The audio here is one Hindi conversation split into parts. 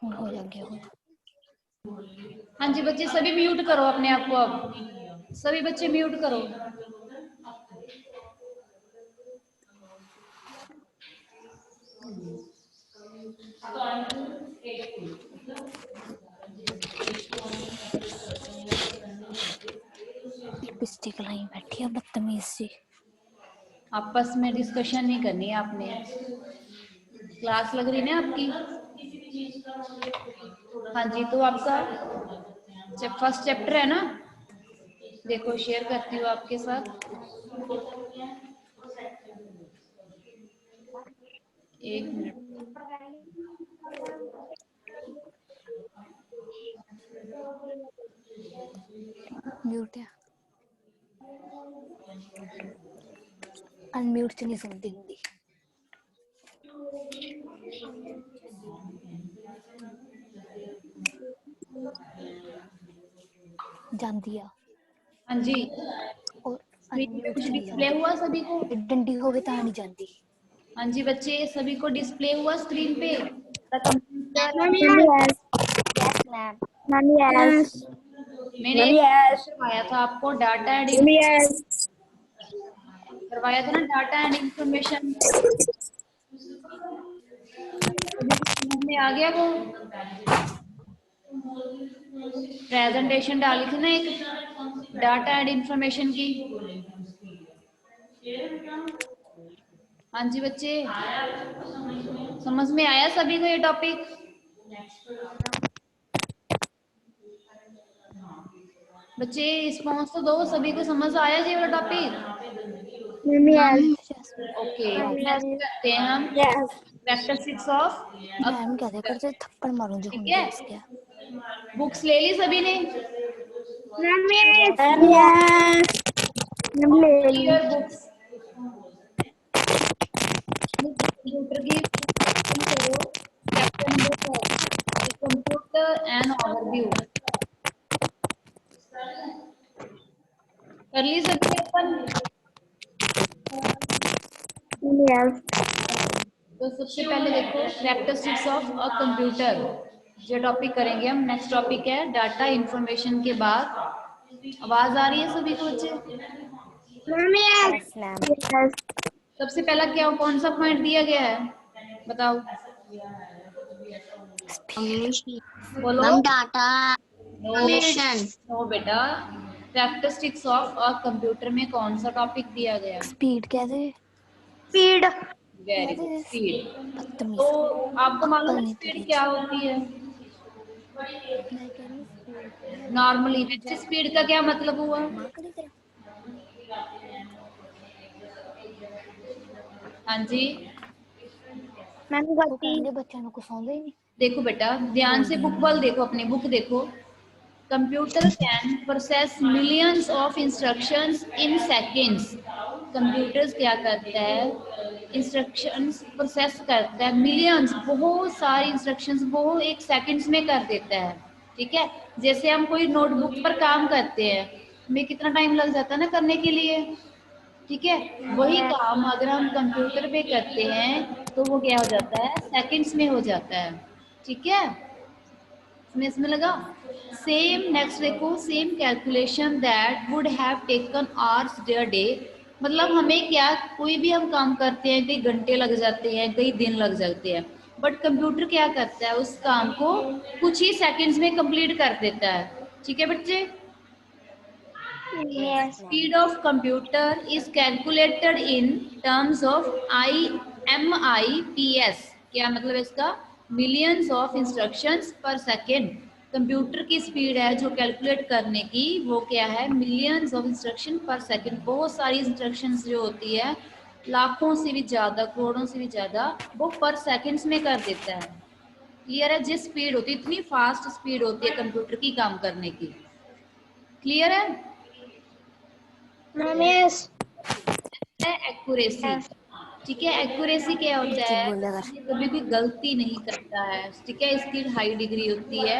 हो गया हो। हाँ जी बच्चे सभी म्यूट करो अपने आप को, अब सभी बच्चे म्यूट करो। लिपस्टिक लाई बैठी है बदतमीज सी। आपस में डिस्कशन नहीं करनी है आपने, क्लास लग रही ना आपकी। हाँ जी तो आपका फर्स्ट चैप्टर है ना, देखो शेयर करती हूँ आपके साथ। एक मिनट। म्यूट है, अनम्यूट से नहीं सुनती हिंदी। जानती है हाँ जी और स्क्रीन पे अनम्यूट कुछ से नहीं डिस्प्ले जानती। हुआ सभी को? डंडी होवे ता नहीं जानती। हाँ जी बच्चे सभी को डिस्प्ले हुआ स्क्रीन पे computer? Ma'am, yes. Yes ma'am. Ma'am, yes. मैंने Ma'am, एक yes. करवाया था आपको, डाटा एंड Ma'am, yes. करवाया था ना, डाटा एंड इंफॉर्मेशन। सभी को समझ में आ गया? वो प्रेजेंटेशन डाली थी ना एक डाटा एंड इंफॉर्मेशन की। हाँ जी बच्चे समझ में आया सभी को ये टॉपिक? बच्चे रिस्पॉन्स तो दो, सभी को समझ आया ये वाला topic? Ma'am, yes. Yes okay Ma'am, next करते हैं हम yes. वेक्टर 6 ऑफ मैम क्या दे करते थप्पड़ मारूं जो ठीक हुंदी है। इसके। बुक्स ले ली सभी ने? Ma'am, yes. Yes Ma'am, ma'am. yes. Ma'am, Lily. Your books computer की open करो, chapter number 4 computer and overview कर ली सभी ने ओपन? Ma'am, yes. तो सबसे पहले देखो कैरेक्टरिस्टिक्स ऑफ अ कंप्यूटर, जो टॉपिक करेंगे हम। नेक्स्ट टॉपिक है डाटा इंफॉर्मेशन के बाद। आवाज आ रही है सभी को बच्चे? Ma'am, yes. Yes ma'am. Yes. सबसे पहला क्या कौन सा पॉइंट दिया गया है बताओ? बोलो। Ma'am, data no information. No बेटा, कैरेक्टरिस्टिक्स ऑफ अ कंप्यूटर में कौन सा टॉपिक दिया गया? स्पीड कैसे Speed. वेरी गुड, कैसे स्पीड। तो बदतमीज। आपको मालूम अक्ल है नहीं स्पीड तेरी क्या च। होती है? मैं कह रही हूँ स्पीड क्या है। नॉर्मली आवाज जा स्पीड का क्या मतलब हुआ? माँ करी तेरा। हाँ जी Ma'am, वो gati. कहते बच्चों को सौंदे ही नहीं। देखो बेटा ध्यान से बोलती बुक नहीं वाल है। देखो, अपनी बुक देखो। Computer can process millions of instructions in seconds. Computers क्या करता है, इंस्ट्रक्शंस प्रोसेस करता है, मिलियंस बहुत सारी इंस्ट्रक्शंस वो एक सेकंड्स में कर देता है। ठीक है, जैसे हम कोई नोटबुक पर काम करते हैं, हमें कितना टाइम लग जाता है ना करने के लिए। ठीक है, वही Yes. काम अगर हम कंप्यूटर पे करते हैं तो वो क्या हो जाता है, सेकंड्स में हो जाता है। ठीक है, इसमें लगा। सेम नेक्स्ट देखो, same calculation that would have taken hours there day. मतलब हमें क्या, कोई भी हम काम करते हैं कई घंटे लग जाते हैं, कई दिन लग जाते हैं, बट कंप्यूटर क्या करता है, उस काम को कुछ ही सेकंड्स में कंप्लीट कर देता है। ठीक है बच्चे, yes Yes. Ma'am. speed of computer is calculated in terms of IMIPS। क्या मतलब है इसका? मिलियंस ऑफ इंस्ट्रक्शंस पर सेकेंड। कंप्यूटर की स्पीड है जो कैलकुलेट करने की, वो क्या है, मिलियंस ऑफ इंस्ट्रक्शन पर सेकेंड। बहुत सारी इंस्ट्रक्शंस जो होती है, लाखों से भी ज्यादा, करोड़ों से भी ज्यादा, वो पर सेकेंड्स में कर देता है। क्लियर है? जिस स्पीड होती है, इतनी फास्ट स्पीड होती है कंप्यूटर की काम करने की। क्लियर है? Ma'am, yes. है एक्यूरेसी। Yes. ठीक है, एक्यूरेसी क्या होता चुप है, बोला कर। ये कभी भी गलती नहीं करता है। ठीक है, इसकी हाई डिग्री होती है।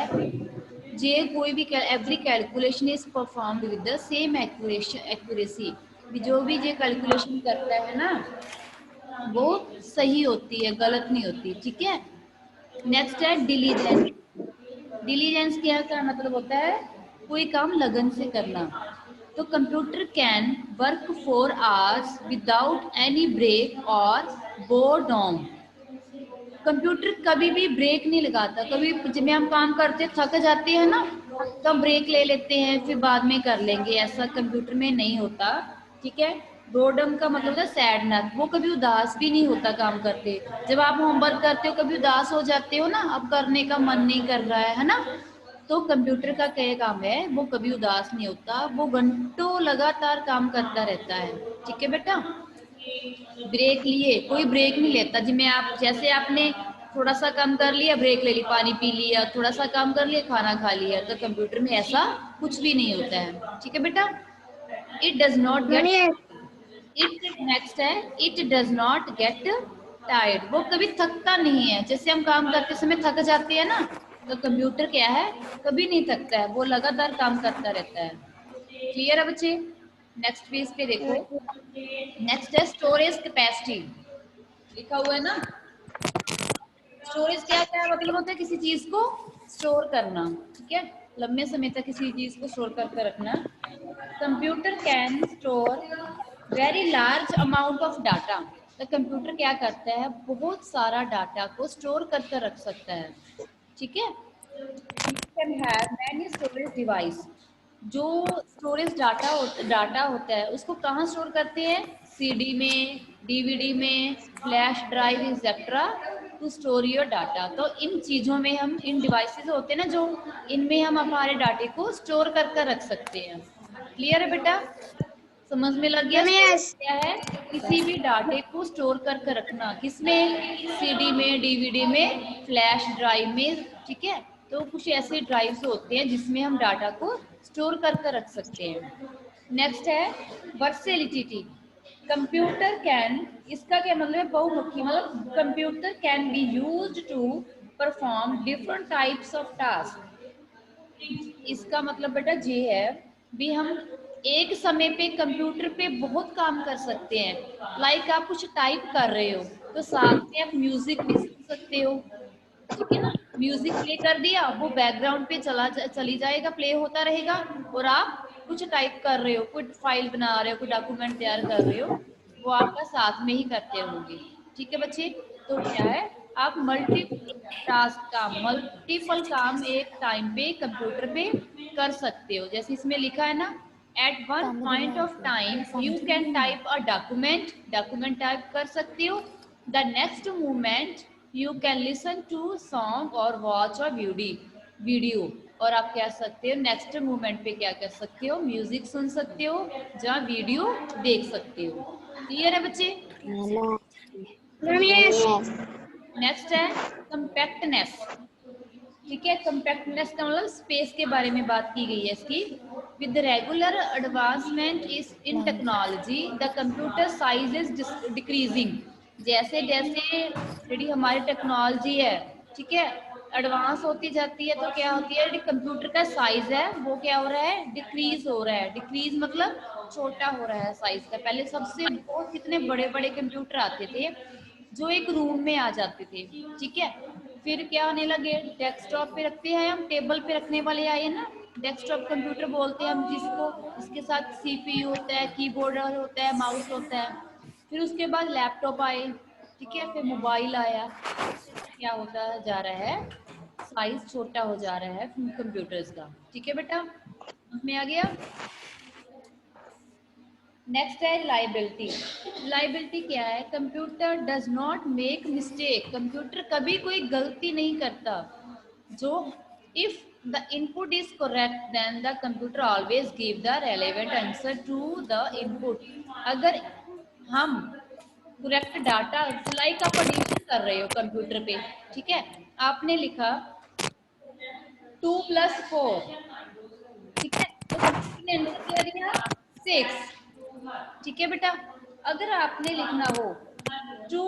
जे कोई भी every calculation is performed with the same accuracy. जो भी ये कैलकुलेशन करता है ना, वो सही होती है, गलत नहीं होती। ठीक है, नेक्स्ट है डिलीजेंस। डिलीजेंस क्या का मतलब होता है कोई काम लगन से करना। तो computer can work for hours without any break और बोर्डम। कंप्यूटर कभी भी ब्रेक नहीं लगाता। कभी जिसमें हम काम करते थक जाते हैं ना, तब ब्रेक ले लेते हैं फिर बाद में कर लेंगे, ऐसा कंप्यूटर में नहीं होता। ठीक है। बोर्डम का मतलब है सैडनेस, वो कभी उदास भी नहीं होता काम करते। जब आप होमवर्क करते हो कभी उदास हो जाते हो ना, अब करने का मन नहीं कर रहा है ना, तो कंप्यूटर का क्या काम है, वो कभी उदास नहीं होता, वो घंटों लगातार काम करता रहता है। ठीक है बेटा। ब्रेक लिए कोई ब्रेक नहीं लेता। जिसमें आप जैसे आपने थोड़ा सा काम कर लिया ब्रेक ले ली, पानी पी लिया, थोड़ा सा काम कर लिया खाना खा लिया, तो कंप्यूटर में ऐसा कुछ भी नहीं होता है। ठीक है बेटा। It does not ma'am get yes. It next है it does not get tired. वो कभी थकता नहीं है। जैसे हम काम करते समय थक जाते हैं ना, तो कंप्यूटर क्या है कभी नहीं थकता है, वो लगातार काम करता रहता है। क्लियर है बच्चे। नेक्स्ट पेज पे देखो। नेक्स्ट है स्टोरेज कैपेसिटी। लिखा हुआ है ना। स्टोरेज क्या क्या मतलब होता है किसी चीज को स्टोर करना। ठीक है। लंबे समय तक किसी चीज को स्टोर करके रखना। Computer can store very large amount of data. तो कंप्यूटर क्या करता है बहुत सारा डाटा को स्टोर करके रख सकता है। ठीक है। Can have many storage device. जो स्टोरेज डाटा होता है उसको कहाँ स्टोर करते हैं, सीडी में, डीवीडी में, flash drive etcetera to store your data. तो इन चीज़ों में हम इन डिवाइसेस होते हैं ना जो, इनमें हम हमारे डाटे को स्टोर करके रख सकते हैं। क्लियर है बेटा। समझ में लग गया। Ma'am storage yes. क्या है, किसी भी डाटे को स्टोर करके रखना। किसमें, सीडी में, डीवीडी में, फ्लैश ड्राइव में। ठीक है। तो कुछ ऐसे ड्राइव्स होते हैं जिसमें हम डाटा को स्टोर करके रख सकते हैं। नेक्स्ट है वर्सेलिटी। कंप्यूटर कैन, इसका क्या मतलब है बहुमुखी, मतलब computer can be used to perform different types of task. इसका मतलब बेटा ये है भी हम एक समय पे कंप्यूटर पे बहुत काम कर सकते हैं। लाइक आप कुछ टाइप कर रहे हो तो साथ में आप म्यूजिक भी सुन सकते हो। ठीक है ना। म्यूजिक प्ले कर दिया, वो बैकग्राउंड पे चली जाएगा, प्ले होता रहेगा, और आप कुछ टाइप कर रहे हो, कोई फाइल बना रहे हो, कोई डॉक्यूमेंट तैयार कर रहे हो, वो आपका साथ में ही करते होंगे। ठीक है बच्चे। तो क्या है, आप मल्टी टास्क काम, मल्टीपल काम एक टाइम पे कंप्यूटर पे कर सकते हो। जैसे इसमें लिखा है ना, at one point of time you can type a document, document type कर सकते हो। The next movement you can listen to song और वॉच अ वीडियो। और आप कह सकते हो नेक्स्ट मूवमेंट पे क्या कर सकते हो, म्यूजिक सुन सकते हो जहाँ वीडियो देख सकते हो। क्लियर है बच्चे। Ma'am yes. नेक्स्ट है कंपैक्टनेस। ठीक है। कंपैक्टनेस का मतलब स्पेस के बारे में बात की गई है इसकी। With regular advancement is in technology the computer size is decreasing. जैसे जैसे ਜਿਹੜੀ हमारी टेक्नोलॉजी है, ठीक है, एडवांस होती जाती है, तो क्या होती है कंप्यूटर का साइज है वो क्या हो रहा है, डिक्रीज हो रहा है। डिक्रीज मतलब छोटा हो रहा है साइज का। पहले सबसे बहुत कितने बड़े बड़े कंप्यूटर आते थे जो एक रूम में आ जाते थे। ठीक है। फिर क्या होने लगे, डेस्कटॉप पे रखते हैं हम, टेबल पे रखने वाले आए ना, डेस्कटॉप कंप्यूटर बोलते हैं हम जिसको। इसके साथ सीपीयू होता है, कीबोर्ड होता है, माउस होता है। फिर उसके बाद लैपटॉप आए। ठीक है। फिर मोबाइल आया। क्या होता जा रहा है, साइज छोटा हो जा रहा है कंप्यूटर्स का। ठीक है बेटा, समझ में आ गया। नेक्स्ट है रिलायबिलिटी। रिलायबिलिटी क्या है, computer does not make mistake. Computer कभी कोई गलती नहीं करता। जो if the input is correct then the computer always give the relevant answer to the input. अगर हम करेक्ट डाटा, लाइक आप एडिशन कर रहे हो कंप्यूटर पे, ठीक है, आपने लिखा 2+4, ठीक है, तो कंप्यूटर ने आंसर क्या दिया 6। ठीक है बेटा। अगर आपने लिखना हो टू,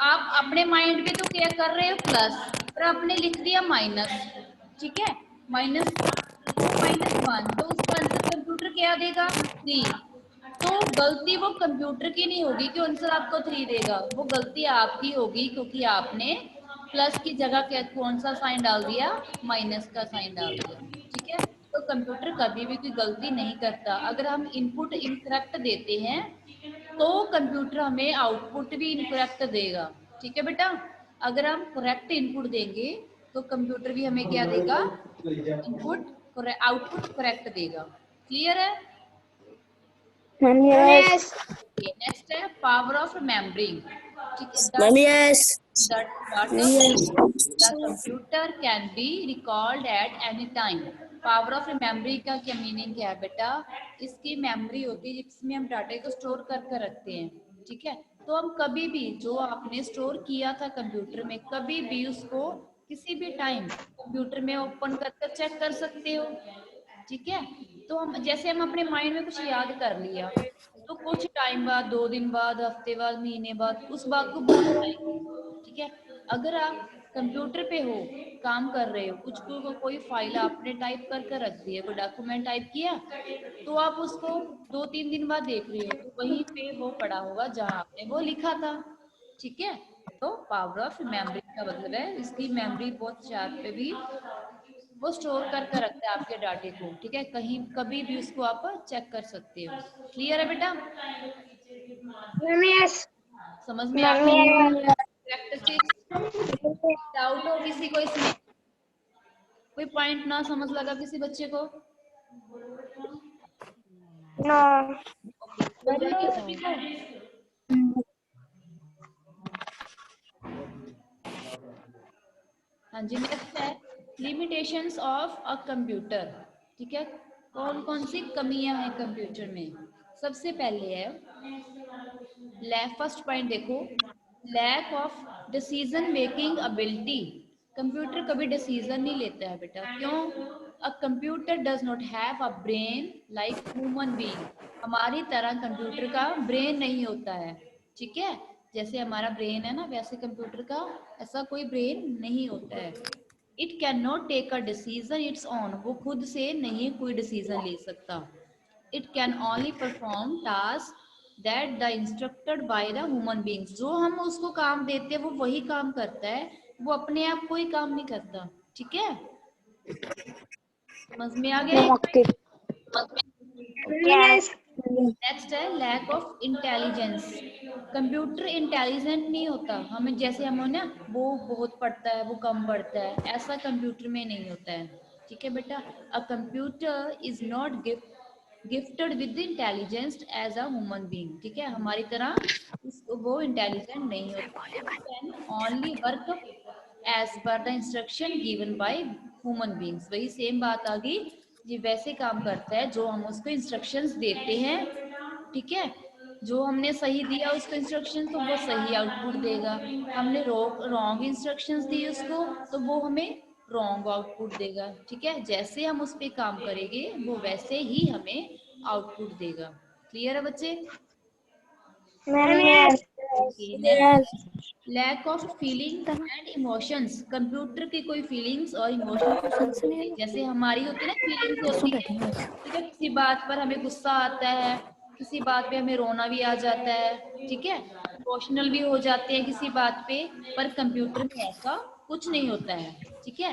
आप अपने माइंड पे तो क्या कर रहे हो प्लस, पर आपने लिख दिया माइनस। ठीक है। -2 - 1, तो उसका आंसर कंप्यूटर क्या देगा 3। तो गलती वो कंप्यूटर की नहीं होगी कि आंसर आपको 3 देगा, वो गलती आपकी होगी क्योंकि आपने प्लस की जगह क्या कौन सा साइन डाल दिया, माइनस का साइन डाल दिया, ठीक है। तो कंप्यूटर कभी भी कोई गलती नहीं करता। अगर हम इनपुट इनकरेक्ट देते हैं तो कंप्यूटर हमें आउटपुट भी इनकरेक्ट देगा, ठीक है बेटा। अगर हम करेक्ट इनपुट देंगे तो कंप्यूटर भी हमें क्या देगा, इनपुट आउटपुट करेक्ट देगा। क्लियर है? Ma'am, yes. नेक्स्ट है पावर ऑफ मेमोरिंग, ठीक है। Ma'am, yes. Data the computer can be recalled at any time। Power of memory का क्या मीनिंग क्या है बेटा? इसकी मेमोरी होती है जिसमें हम डाटा को स्टोर कर रखते हैं, ठीक है। तो हम कभी भी जो आपने स्टोर किया था कंप्यूटर में, कभी भी उसको किसी भी टाइम कंप्यूटर में ओपन कर चेक कर सकते हो, ठीक है। तो हम जैसे हम अपने माइंड में कुछ याद कर लिया तो कुछ टाइम बाद, 2 दिन बाद, हफ्ते बाद, महीने बाद उस बात को भूल जाएंगे, ठीक है। अगर आप कंप्यूटर पे हो, काम कर रहे हो, कुछ कोई फाइल आपने टाइप कर रख दी है, कोई डॉक्यूमेंट टाइप किया, तो आप उसको 2-3 दिन बाद देख रहे हो तो वहीं पे वो पड़ा होगा जहाँ आपने वो लिखा था, ठीक है। तो पावर ऑफ मेमोरी का मतलब है इसकी मेमोरी बहुत शार्प पे भी वो स्टोर कर रखता है आपके डाटे को, ठीक है। कहीं कभी भी उसको आप चेक कर सकते हो। क्लियर है बेटा? Ma'am, yes. समझ में आ Ma'am, गया? yes. डाउट हो किसी को इसमें? कोई पॉइंट ना समझ लगा किसी बच्चे को? No. हो जाएगी सभी को? हाँ जी। नेक्स्ट है लिमिटेशंस ऑफ अ कंप्यूटर, ठीक है। कौन कौन सी कमियां हैं कंप्यूटर में? सबसे पहले है फर्स्ट पॉइंट देखो, lack of decision making ability. Computer कभी डिसीजन नहीं लेता है बेटा, क्यों? A computer does not have a brain like human being. हमारी तरह कंप्यूटर का ब्रेन नहीं होता है, ठीक है। जैसे हमारा ब्रेन है ना, वैसे कंप्यूटर का ऐसा कोई ब्रेन नहीं होता है। It can not take a decision its own, वो खुद से नहीं कोई डिसीजन ले सकता। It can only perform task that the instructed by the human beings. जो हम उसको काम देते हैं वो वही काम करता है, वो अपने आप कोई काम नहीं करता, ठीक है। समझ में आ गया ये? Okay. Yes. नेक्स्ट है lack of intelligence. Computer intelligent नहीं होता, हमें जैसे हम हो ना, वो बहुत पढ़ता है, वो कम पढ़ता है, ऐसा कंप्यूटर में नहीं होता है, ठीक है बेटा। A computer is not gifted with intelligence as a human being, ठीक है। हमारी तरह वो इंटेलिजेंट नहीं होता। It can only work as per the instruction given by human beings. वही सेम बात आ गई, ये वैसे काम करता है जो हम उसको इंस्ट्रक्शंस देते हैं, ठीक है। जो हमने सही दिया उसको इंस्ट्रक्शन तो वो सही आउटपुट देगा। हमने रॉन्ग इंस्ट्रक्शंस दी उसको तो वो हमें रॉन्ग आउटपुट देगा, ठीक है। जैसे हम उस पर काम करेंगे वो वैसे ही हमें आउटपुट देगा। क्लियर है बच्चे? Ma'am, yes. Lack of feeling and emotions. Computer की कोई फीलिंग्स और इमोशंस नहीं होती, जैसे हमारी होती है ना फीलिंग्स होती है, ठीक है। किसी बात पर हमें गुस्सा आता है, किसी बात पे हमें रोना भी आ जाता है, ठीक है। इमोशनल भी हो जाते हैं किसी बात पे, पर कंप्यूटर में ऐसा कुछ नहीं होता है, ठीक है।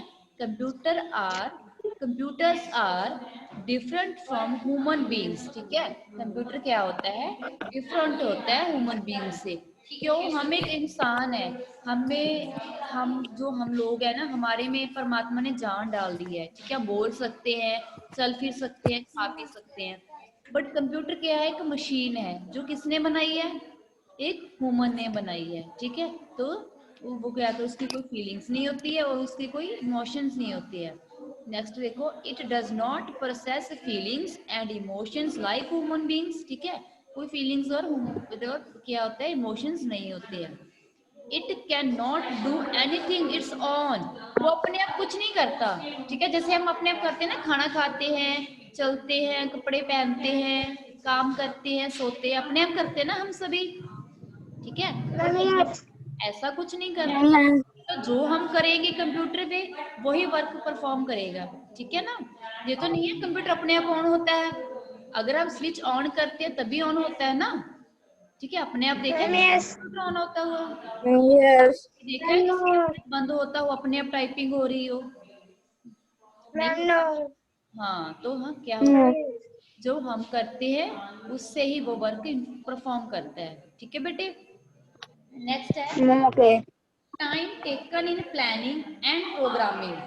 Computers are different from human beings, ठीक है। कंप्यूटर क्या होता है? डिफरेंट होता है ह्यूमन बींग से। क्यों? हम एक इंसान है, हमें हम लोग हैं ना, हमारे में परमात्मा ने जान डाल दी है, ठीक है। बोल सकते हैं, चल फिर सकते हैं, खा पी सकते हैं। बट कंप्यूटर क्या है? एक मशीन है जो किसने बनाई है? एक ह्यूमन ने बनाई है, ठीक है। तो वो क्या, तो उसकी कोई फीलिंग्स नहीं होती है और उसकी कोई इमोशंस नहीं होती है। नेक्स्ट देखो, it does not process feelings and emotions like human beings, ठीक है। कोई फीलिंग्स और क्या होता है, इमोशंस नहीं होते हैं। It can not do anything it's own, वो अपने आप कुछ नहीं करता, ठीक है। जैसे हम अपने आप करते हैं ना, खाना खाते हैं, चलते हैं, कपड़े पहनते हैं, काम करते हैं, सोते हैं, अपने आप करते हैं ना हम सभी, ठीक है। Ma'am, yes. ऐसा कुछ नहीं करता, तो जो हम करेंगे कंप्यूटर पे वही वर्क परफॉर्म करेगा, ठीक है ना। ये तो नहीं है कंप्यूटर अपने आप ऑन होता है, अगर हम स्विच ऑन करते हैं तभी ऑन होता है ना, ठीक है, अपने आप देखा Ma'am, yes. ऑन होता हुआ, Yes. देखा है No. किसी बंद होता हुआ अपने आप टाइपिंग हो रही हो, नहीं Ma'am, होता? no. हाँ, तो हाँ क्या No. होता है, जो हम करते हैं उससे ही वो वर्क परफॉर्म करता है। ठीक है बेटे, नेक्स्ट है Okay. time taken in planning and programming.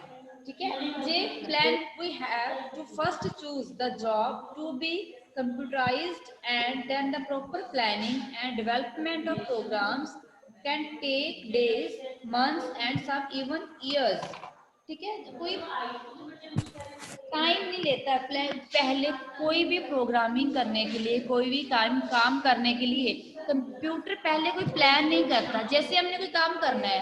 ठीक है, जे plan we have to first choose the job to be computerized and then the proper planning and development of programs can take days, months and some even years. ठीक है, कोई टाइम नहीं लेता है पहले कोई भी प्रोग्रामिंग करने के लिए, कोई भी काम करने के लिए कंप्यूटर पहले कोई प्लान नहीं करता। जैसे हमने कोई काम करना है,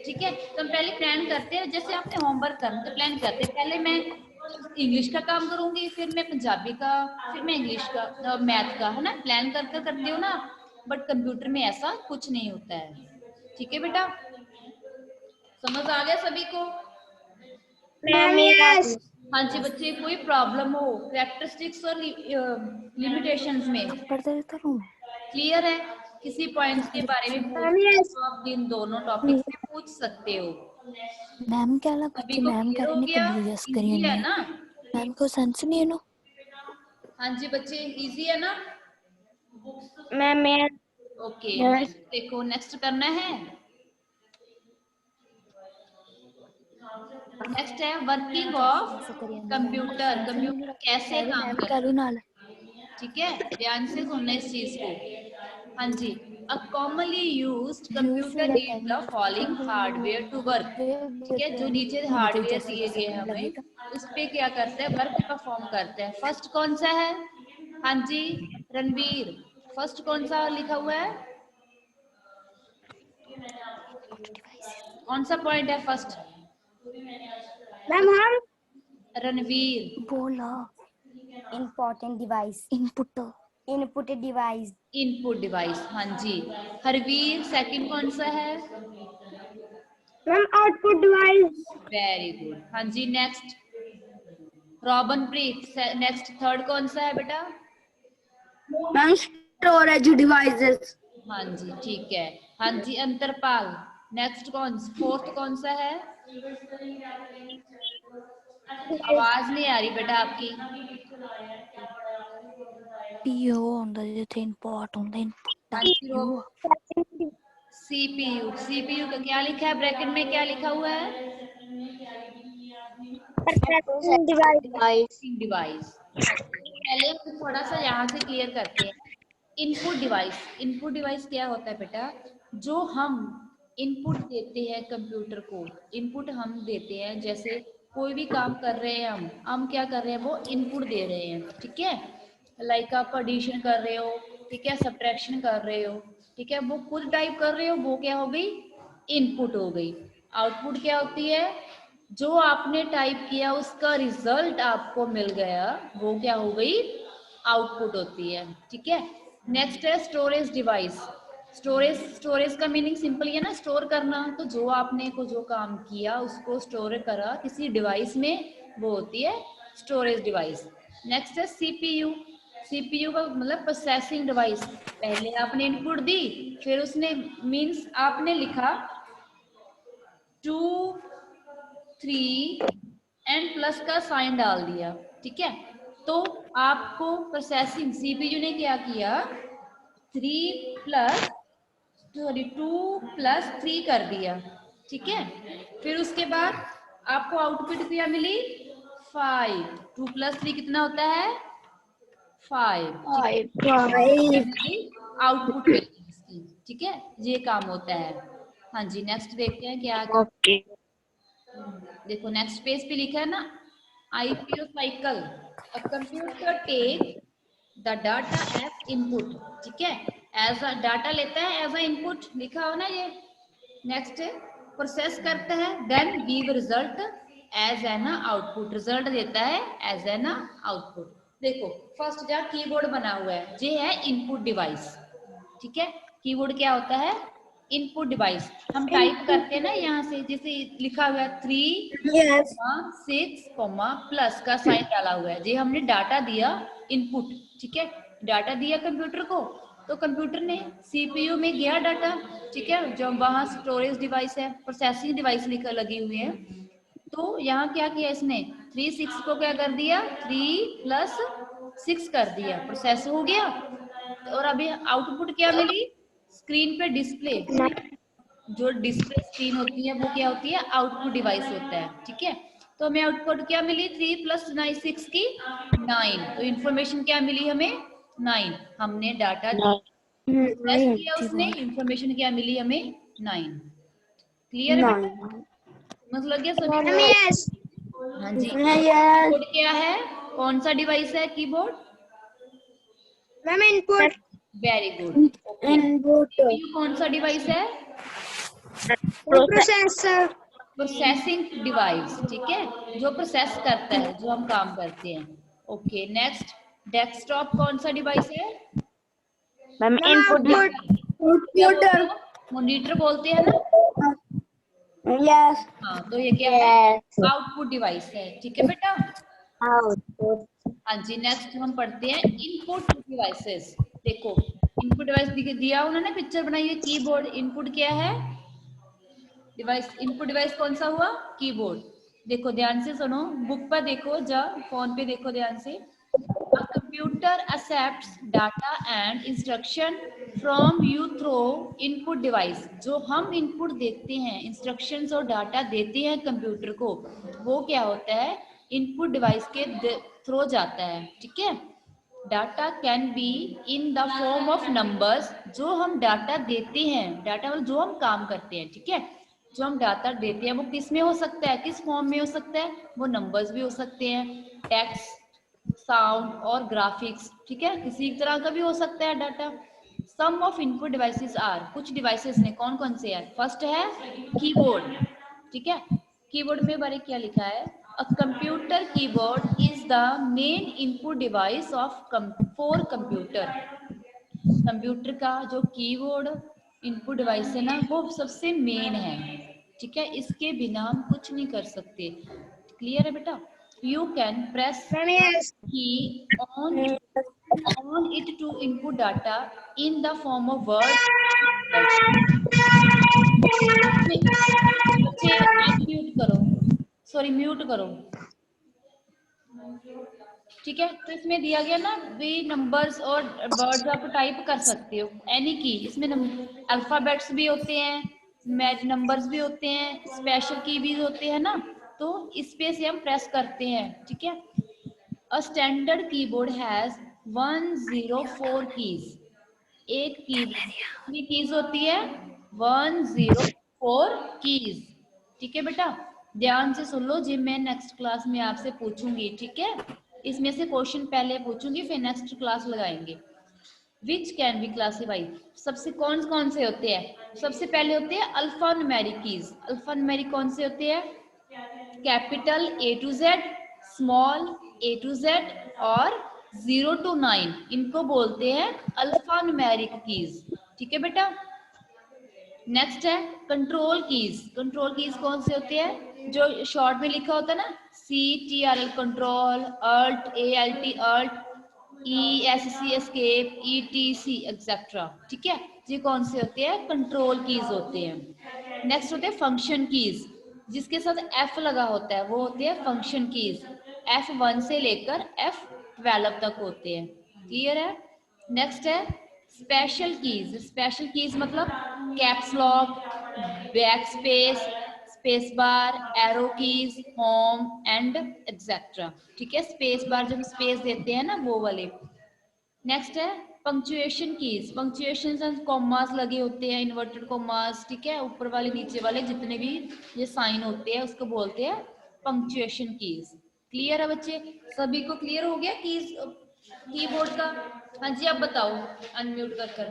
ठीक है, तो हम पहले प्लान करते हैं। जैसे आपने होमवर्क करना तो प्लान करते हैं, पहले मैं इंग्लिश का काम करूंगी, फिर मैं पंजाबी का, फिर मैं इंग्लिश का, मैथ का, है ना, प्लान कर कर करते हो ना। बट कंप्यूटर में ऐसा कुछ नहीं होता है। ठीक है बेटा, समझ आ गया सभी को? Ma'am, yes. हाँ जी बच्चे, कोई प्रॉब्लम हो कैरेक्टरिस्टिक्स और लिमिटेशंस में क्लियर है? किसी पॉइंट्स के बारे में Ma'am, पूछना है yes. तो आप इन दोनों टॉपिक्स में पूछ सकते हो। मैम क्या सभी लगा को मैम क्लियर कह हो रहे ने गया? कंप्यूटर्स करी इजी है है ना? मैम को सेंस नहीं है ना। हाँ जी बच्चे, इजी है ना? Ma'am, yes. Okay, Yes. देखो नेक्स्ट करना है। नेक्स्ट है वर्किंग ऑफ कंप्यूटर। कंप्यूटर कैसे काम मैम करता करू है, नाल ठीक है, ध्यान से सुनना इस चीज को। हाँ जी, a commonly used computer need the following hardware to work. ठीक है, जो नीचे हार्डवेयर दिए गए हैं हमें, उस पे क्या करते हैं, वर्क परफॉर्म करते हैं। फर्स्ट कौन सा है? हाँ जी रणवीर, फर्स्ट कौन सा लिखा हुआ है? कौन सा पॉइंट है फर्स्ट? Ma'am, हम रणवीर, बोला important device, input input device, input device. हाँ जी, हरवीर सेकंड कौन सा है? Ma'am, output device. Very good. हाँ जी नेक्स्ट रॉबनप्रीत, नेक्स्ट थर्ड कौन सा है बेटा? Ma'am, storage devices. हाँ जी ठीक है। हाँ जी अंतरपाल, नेक्स्ट फोर्थ कौन सा है? आवाज नहीं आ रही बेटा आपकी। पीओ ਹੁੰਦਾ ਜਿੱਥੇ ਇੰਪੋਰਟ ਹੁੰਦਾ ਇਨਪੁਟ हाँ जी पीओ सीपीयू। सीपीयू का क्या लिखा है ब्रैकेट में, क्या लिखा हुआ है? Processing device. डिवाइस। पहले हम थोड़ा सा यहाँ से क्लियर करते हैं। इनपुट डिवाइस, इनपुट डिवाइस क्या होता है बेटा? जो हम इनपुट देते हैं कंप्यूटर को, इनपुट हम देते हैं, जैसे कोई भी काम कर रहे हैं हम क्या कर रहे हैं, वो इनपुट दे रहे हैं। ठीक है, लाइक आप एडिशन कर रहे हो, ठीक है, सब्ट्रैक्शन कर रहे हो, ठीक है, वो खुद टाइप कर रहे हो, वो क्या हो गई, इनपुट हो गई। आउटपुट क्या होती है? जो आपने टाइप किया उसका रिजल्ट आपको मिल गया, वो क्या हो गई, आउटपुट होती है। ठीक है, नेक्स्ट है स्टोरेज डिवाइस। स्टोरेज का मीनिंग सिंपल है ना, स्टोर करना। तो जो आपने को जो काम किया उसको स्टोर करा किसी डिवाइस में, वो होती है स्टोरेज डिवाइस। नेक्स्ट है सीपीयू। सीपीयू का मतलब प्रोसेसिंग डिवाइस। पहले आपने इनपुट दी, फिर उसने मींस आपने लिखा 2 3 एंड प्लस का साइन डाल दिया। ठीक है, तो आपको प्रोसेसिंग सीपीयू ने क्या किया, 2 प्लस 3 कर दिया। ठीक है, फिर उसके बाद आपको आउटपुट क्या मिली, 5। 2 + 3 कितना होता है, 5। आउटपुट मिलती है इसकी। ठीक है, ये काम होता है। हाँ जी नेक्स्ट देखते हैं क्या। Okay. देखो नेक्स्ट पेज पे लिखा है ना, IPO cycle. A computer take the data as input. ठीक है, एज अ डाटा लेता है, एज अ इनपुट लिखा हो ना ये। नेक्स्ट प्रोसेस करता है, then give result as an output. Result देता है एज एन आउटपुट। देखो फर्स्ट जहाँ कीबोर्ड बना हुआ है, ये है इनपुट डिवाइस। ठीक है, कीबोर्ड क्या होता है, इनपुट डिवाइस। हम टाइप करते हैं ना, यहाँ से जैसे लिखा हुआ है 3 Yes. 6 प्लस का साइन डाला हुआ है, ये हमने डाटा दिया इनपुट। ठीक है, डाटा दिया कंप्यूटर को, तो कंप्यूटर ने सीपीयू में गया डाटा, ठीक है, जो वहाँ स्टोरेज डिवाइस है, प्रोसेसिंग डिवाइस लगी हुई है। तो यहाँ क्या किया इसने, 3 6 को क्या कर दिया, 3 + 6 कर दिया, प्रोसेस हो गया। और अभी आउटपुट क्या मिली, स्क्रीन पे डिस्प्ले, जो डिस्प्ले स्क्रीन होती है वो क्या होती है, आउटपुट डिवाइस होता है, ठीक है। तो हमें आउटपुट क्या मिली, 3 + 9 6 की 9। तो इंफॉर्मेशन क्या मिली हमें, 9। हमने डाटा प्रोसेस किया, उसने इंफॉर्मेशन क्या मिली हमें, 9। क्लियर है बेटा, समझ लग गया सभी को? Yes. हाँ जी। Yes. कीबोर्ड क्या है, कौन सा डिवाइस है keyboard? Ma'am, input. Very good, okay. Input. CPU कौन सा डिवाइस है, Processor. प्रोसेसिंग डिवाइस, ठीक है, जो प्रोसेस करता है, जो हम काम करते हैं। ओके नेक्स्ट, डेस्कटॉप कौन सा डिवाइस है? Ma'am, input. Computer. मॉनिटर बोलते हैं ना, Yes. हाँ, तो ये क्या है, आउटपुट डिवाइस है, ठीक है बेटा। Output. हाँ जी, नेक्स्ट हम पढ़ते हैं इनपुट डिवाइसेस। देखो इनपुट डिवाइस दिया उन्होंने, पिक्चर बनाई है कीबोर्ड, इनपुट क्या है, डिवाइस, इनपुट डिवाइस कौन सा हुआ, कीबोर्ड। देखो ध्यान से सुनो, बुक पर देखो, जा फोन पे देखो ध्यान से। A computer accepts data and instruction from you through input device। जो हम इनपुट देते हैं, इंस्ट्रक्शंस और डाटा देते हैं कंप्यूटर को, वो क्या होता है, इनपुट डिवाइस के थ्रू जाता है, ठीक है। Data can be in the form of numbers. जो हम डाटा देते हैं, डाटा मतलब जो हम काम करते हैं, ठीक है, जो हम डाटा देते हैं वो किस में हो सकता है, किस फॉर्म में हो सकता है, वो नंबर्स भी हो सकते हैं, टेक्स्ट, साउंड और ग्राफिक्स, ठीक है, किसी तरह का भी हो सकता है data. Some of input devices are, कुछ डिवाइसेस ने कौन कौन से है, फर्स्ट है कीबोर्ड, ठीक है। कीबोर्ड में बारे क्या लिखा है, a computer keyboard is the main input device of for computer. Computer का जो कीबोर्ड इनपुट डिवाइस है ना, वो सबसे मेन है, ठीक है, इसके बिना हम कुछ नहीं कर सकते। क्लियर है बेटा? You can press Ma'am, yes. key on it to input data in the form of word। बच्चे आप म्यूट करो, सॉरी म्यूट करो, ठीक है। तो इसमें दिया गया ना भी नंबर्स और वर्ड्स आप टाइप कर सकते हो, एनी की, इसमें अल्फाबेट्स भी होते हैं, नंबर्स भी होते हैं, स्पेशल की भी होते हैं ना, तो इस पे से हम प्रेस करते हैं, ठीक है। A standard keyboard has 104 keys. एक कीबोर्ड कितनी कीज होती है, 104 कीज, ठीक है बेटा। ध्यान से सुन लो जी, मैं नेक्स्ट क्लास में आपसे पूछूंगी, ठीक है, इसमें से क्वेश्चन पहले पूछूंगी, फिर नेक्स्ट क्लास लगाएंगे। विच कैन बी क्लासिफाइड, सबसे कौन कौन से होते हैं, सबसे पहले होते हैं alpha numeric keys. Alpha numeric कौन से होते हैं, capital A to Z, small A to Z और 0 to 9, इनको बोलते हैं अल्फा न्यूमेरिक कीज, ठीक है बेटा। नेक्स्ट है कंट्रोल कीज। कंट्रोल कीज कौन से होते हैं, जो शॉर्ट में लिखा होता है ना, CTRL control, alt ALT alt, ESC escape, ETC etcetera, ठीक है, ये कौन से होते हैं, कंट्रोल कीज होते हैं। नेक्स्ट होते हैं फंक्शन कीज, जिसके साथ F लगा होता है, वो होते हैं फंक्शन कीज, F1 से लेकर F12 तक होते हैं, क्लियर है। नेक्स्ट है स्पेशल कीज। स्पेशल कीज मतलब caps lock, back space, space bar, arrow keys, home and etcetera, ठीक है, स्पेस बार जब स्पेस देते हैं ना, वो वाले। नेक्स्ट है punctuation keys. Punctuation and commas लगे होते हैं, इन्वर्टेड कॉमास, ठीक है, ऊपर वाले नीचे वाले जितने भी ये साइन होते हैं उसको बोलते हैं पंक्चुएशन कीज। क्लियर है बच्चे, सभी को क्लियर हो गया कीज कीबोर्ड का? हाँ जी, आप बताओ अनम्यूट कर कर।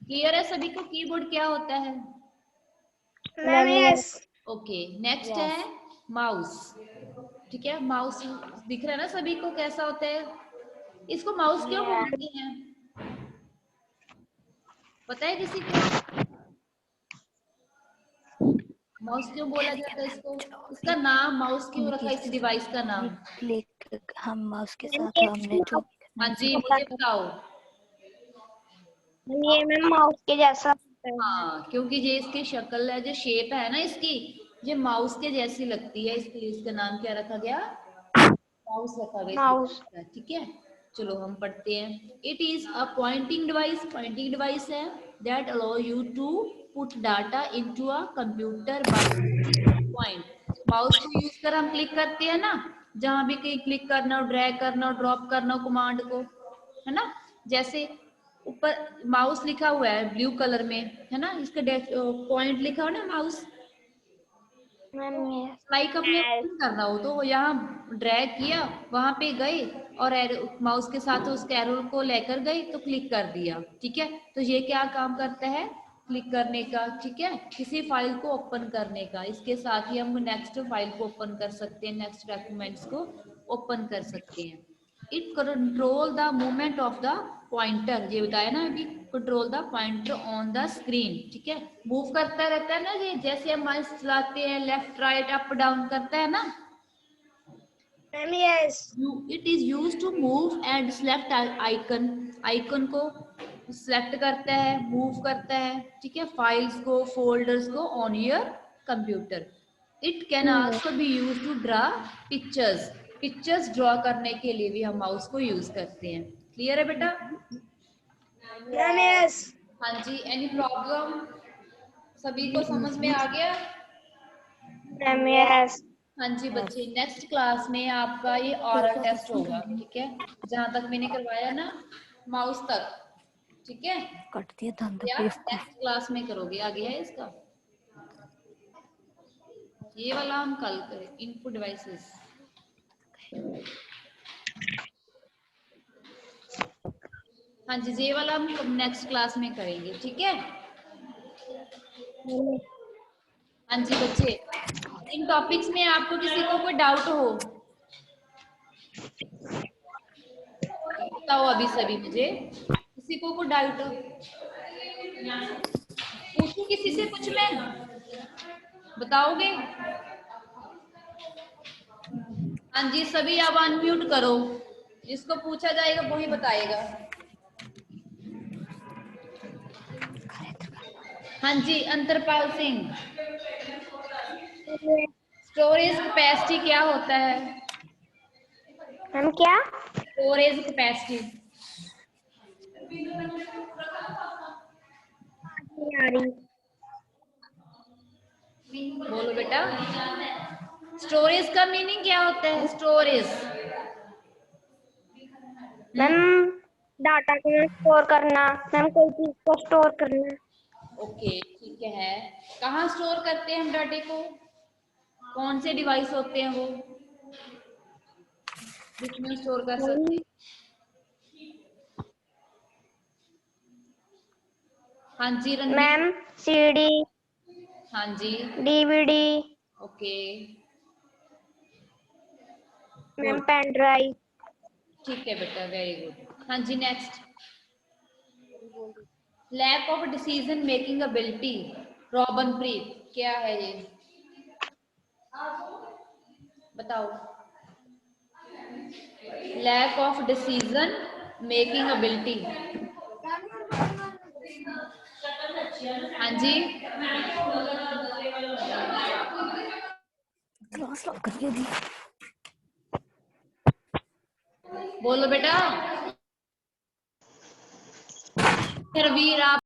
क्लियर है सभी को कीबोर्ड क्या होता है? Ma'am, yes. ओके नेक्स्ट है माउस, ठीक है, माउस दिख रहा है ना सभी को कैसा होता है, इसको माउस क्यों बोलते हैं, पता है किसी को? माउस क्यों बोला जाता है इसको, इसका नाम माउस क्यों रखा इस डिवाइस का नाम? हम माउस के साथ हमने जो हाँ जी मुझे बताओ, ये मैम माउस के जैसा होता है। हाँ, क्योंकि ये इसकी शक्ल है, जो शेप है ना इसकी, ये माउस के जैसी लगती है, इसलिए इसका नाम क्या रखा गया, माउस रखा गया माउस। इसलिए। ठीक है, चलो हम पढ़ते हैं। It is a pointing device, pointing device है that allow you to put data into a computer by point. Mouse को यूज कर हम क्लिक करते हैं ना, जहां भी कहीं क्लिक करना हो, ड्रैग करना हो, ड्रॉप करना हो कमांड को, है ना। जैसे ऊपर माउस लिखा हुआ है ब्लू कलर में, है ना, इसका पॉइंट लिखा हो ना माउस, मैम यस। लाइक अपने ओपन करना हो तो यहाँ ड्रैग किया, वहां पे गए और माउस के साथ उस एरो को लेकर गए तो क्लिक कर दिया। ठीक है, तो ये क्या काम करता है, क्लिक करने का। ठीक है, किसी फाइल को ओपन करने का, इसके साथ ही हम नेक्स्ट फाइल को ओपन कर सकते हैं, नेक्स्ट डॉक्यूमेंट्स को ओपन कर सकते हैं। It control the movement of the pointer, ये बताया ना अभी, control the pointer on the screen. ठीक है, मूव करता रहता है ना, ये जैसे हम माउस चलाते हैं, लेफ्ट राइट अप डाउन करता है ना। Ma'am yes. It is use to move and select icon, icon को सिलेक्ट करता है, मूव करता है। ठीक है, फाइल्स को, फोल्डर्स को on your computer. It can also be use to draw pictures, pictures draw करने के लिए भी हम माउस को यूज करते हैं। क्लियर है बेटा? Ma'am yes. हाँ जी, एनी प्रॉब्लम? सभी को समझ में आ गया? Ma'am yes. हाँ जी बच्चे, नेक्स्ट क्लास में आपका ये ऑरल टेस्ट होगा। ठीक है, जहां तक मैंने करवाया ना माउस तक, ठीक है, कट दिया धंधा या बेवकूफ। नेक्स्ट क्लास में करोगे, आगे है इसका, ये वाला हम कल करें, इनपुट डिवाइसेस। हाँ जी, ये वाला हम नेक्स्ट क्लास में करेंगे। ठीक है, हाँ जी बच्चे, इन टॉपिक्स में आपको किसी को कोई डाउट हो बताओ अभी सभी, मुझे किसी को कोई डाउट पूछूं किसी से कुछ, मैं बताओगे? हाँ जी, सभी आप अनम्यूट करो, जिसको पूछा जाएगा वही बताएगा। हाँ जी, अंतरपाल सिंह, स्टोरेज कैपेसिटी क्या होता है? मैम क्या? स्टोरेज कैपेसिटी नहीं आ रही। बोलो बेटा, स्टोरेज का मीनिंग क्या होता है? स्टोरेज मैम डाटा को स्टोर करना, मैम कोई चीज को स्टोर करना। ओके, ठीक है। कहाँ स्टोर करते हैं हम डाटे को? कौन से डिवाइस होते हैं वो जिसमें स्टोर कर सकते हैं? हाँ जी रणवीर। मैम सीडी, हाँ जी, DVD, okay, ma'am pen drive. ठीक है बेटा, वेरी गुड। हाँ जी, next, lack of decision making ability, Rabanpreet, क्या है ये बताओ? Lack of decision making ability, हाँ जी, क्लास लॉक कर दी। बोलो बेटा। रणवीर आप